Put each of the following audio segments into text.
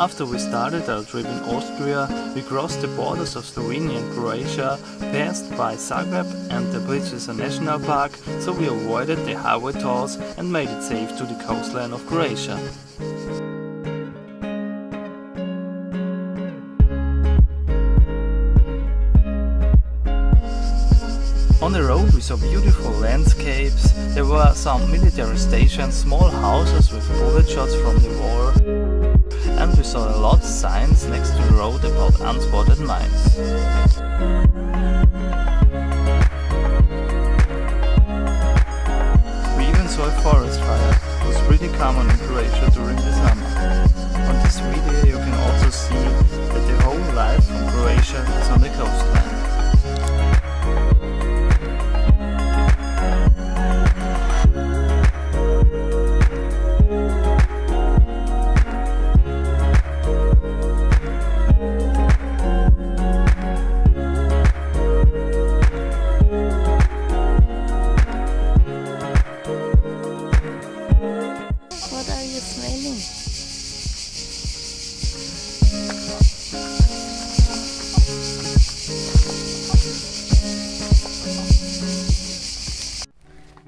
After we started our trip in Austria, we crossed the borders of Slovenia and Croatia, passed by Zagreb and the Plitvice National Park, so we avoided the highway tolls and made it safe to the coastline of Croatia. On the road we saw beautiful landscapes, there were some military stations, small houses with bullet shots from the war, and we saw a lot of signs next to the road about unspotted mines. We even saw a forest fire, it was pretty common in Croatia during the summer. On this video you can also see that the whole life from Croatia is on the coastline.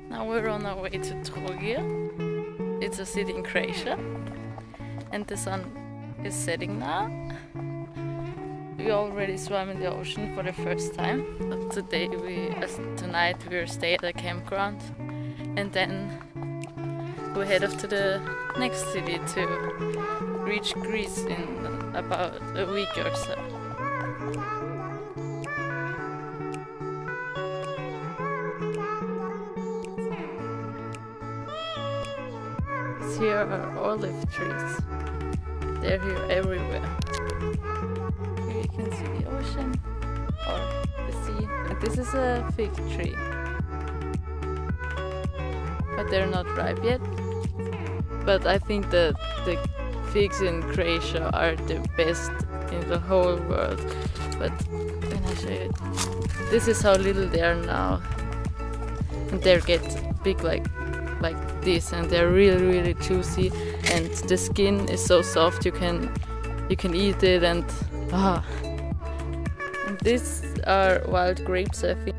Now we're on our way to Troje. It's a city in Croatia, and the sun is setting now. We already swam in the ocean for the first time. But tonight we're staying at a campground, and then we head off to the next city to reach Greece in about a week or so. Here are olive trees. They're here everywhere. Here you can see the ocean or the sea. And this is a fig tree. But they're not ripe yet. But I think that the figs in Croatia are the best in the whole world. But when I show you, this is how little they are now. And they get big like this, and they're really juicy, and the skin is so soft you can eat it, and And these are wild grapes, I think.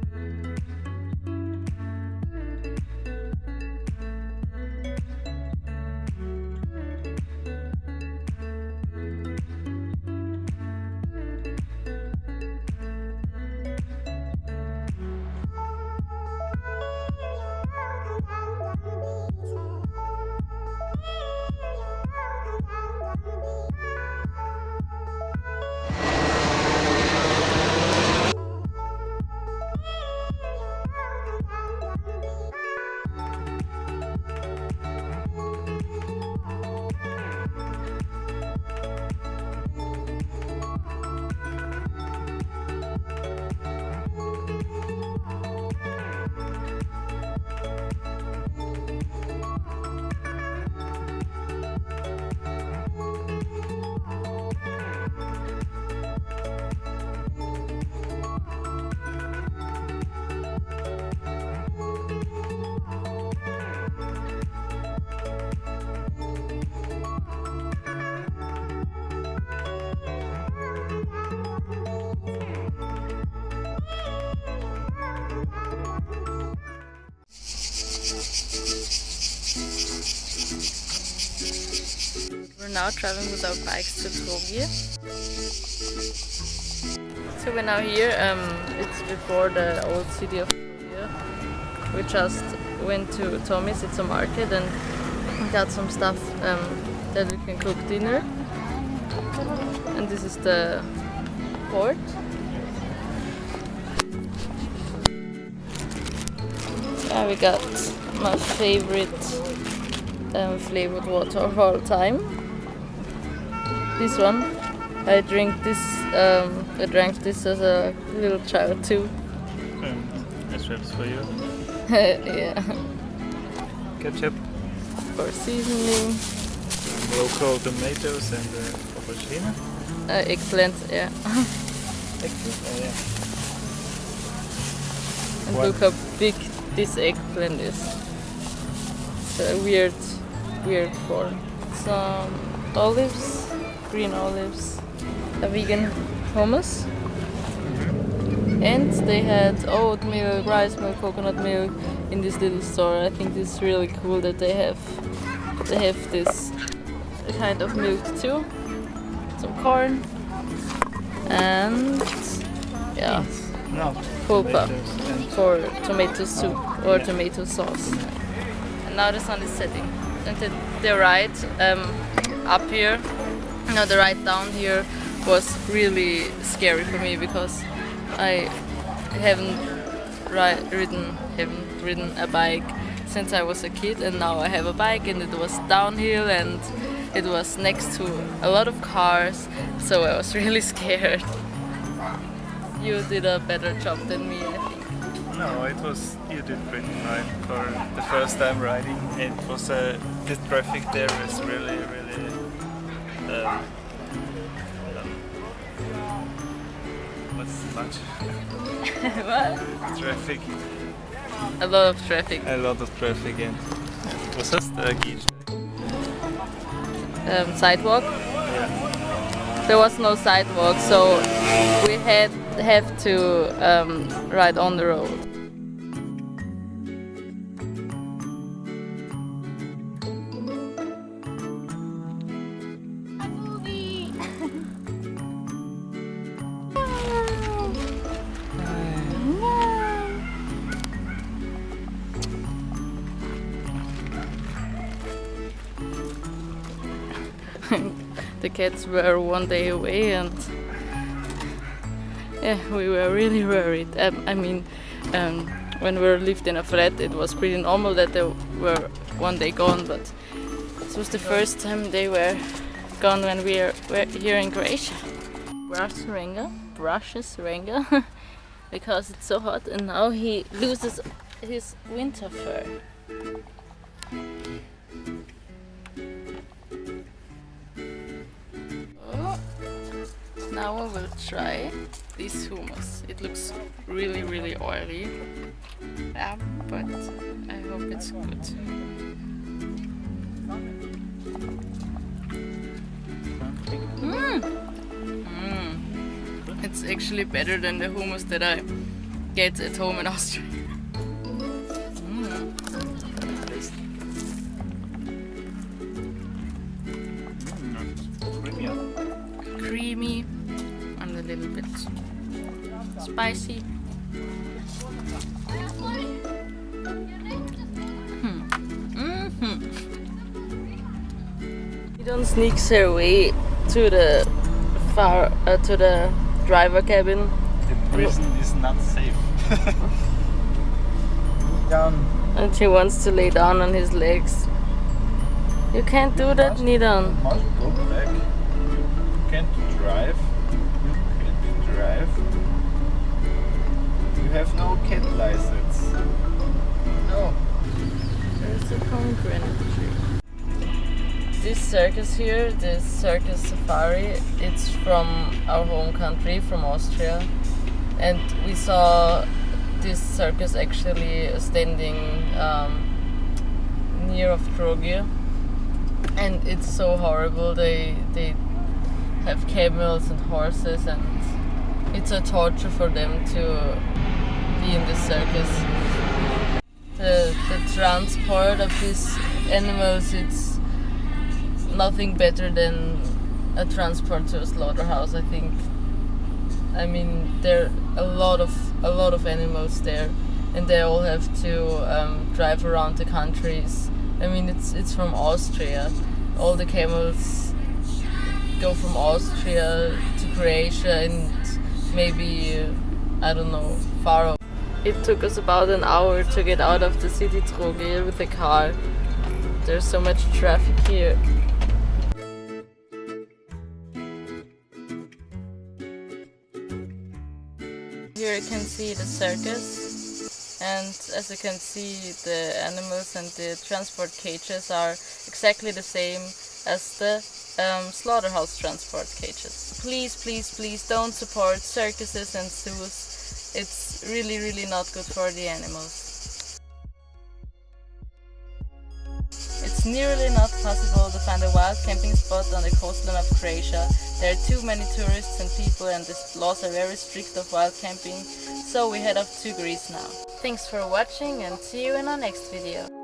We're now traveling with our bikes to Troje. So we're now here, it's before the old city of Troje. We just went to Tommy's, it's a market, and got some stuff that we can cook dinner. And this is the port. Yeah, we got my favorite flavored water of all time. This one, I drank this as a little child too. This wraps for you. Yeah. Ketchup. For seasoning. Local tomatoes and aubergine. Eggplant, yeah. Eggplant, oh yeah. And look how big this eggplant is. It's a weird form. Some olives green olives, a vegan hummus, and they had oat milk, rice milk, coconut milk in this little store. I think this is really cool that they have this kind of milk too. Some corn and yeah, pulpa for tomato soup or tomato sauce. And now the sun is setting. And the ride up here, no, the ride down here was really scary for me because I haven't ridden a bike since I was a kid, and now I have a bike, and it was downhill and it was next to a lot of cars, so I was really scared. You did a better job than me, I think. No, you did pretty fine for the first time riding. It was the traffic there is really what's much? What? Traffic. A lot of traffic. A lot of traffic, and was das der Gehsteig? Sidewalk. Yeah. There was no sidewalk, so we have to ride on the road. The cats were one day away, and yeah, we were really worried. I mean, when we lived in a flat, it was pretty normal that they were one day gone, but this was the first time they were gone when we were here in Croatia. Brushes Ranga, because it's so hot, and now he loses his winter fur. Now we will try this hummus. It looks really oily, yeah, but I hope it's good. It's actually better than the hummus that I get at home in Austria. Creamy and a little bit spicy. Idon sneaks her way to the driver cabin. The prison is not safe. Down. And she wants to lay down on his legs. You can't do that, Nidon. You must go back. You can't drive. You have no cat license. No. There's a pomegranate tree. This circus here, this Circus Safari, it's from our home country, from Austria. And we saw this circus actually standing near of Trogir. And it's so horrible. They have camels and horses, and it's a torture for them to be in this circus. The transport of these animals, it's nothing better than a transport to a slaughterhouse, I think. I mean, there are a lot of animals there, and they all have to drive around the countries. I mean, it's from Austria. All the camels go from Austria to Croatia and maybe, I don't know, far away. It took us about an hour to get out of the city Trogir with the car. There's so much traffic here. Here you can see the circus, and as you can see, the animals and the transport cages are exactly the same as the slaughterhouse transport cages. Please don't support circuses and zoos. It's really not good for the animals. It's nearly not possible to find a wild camping spot on the coastline of Croatia. There are too many tourists and people, and the laws are very strict of wild camping, so we head off to Greece now. Thanks for watching and see you in our next video.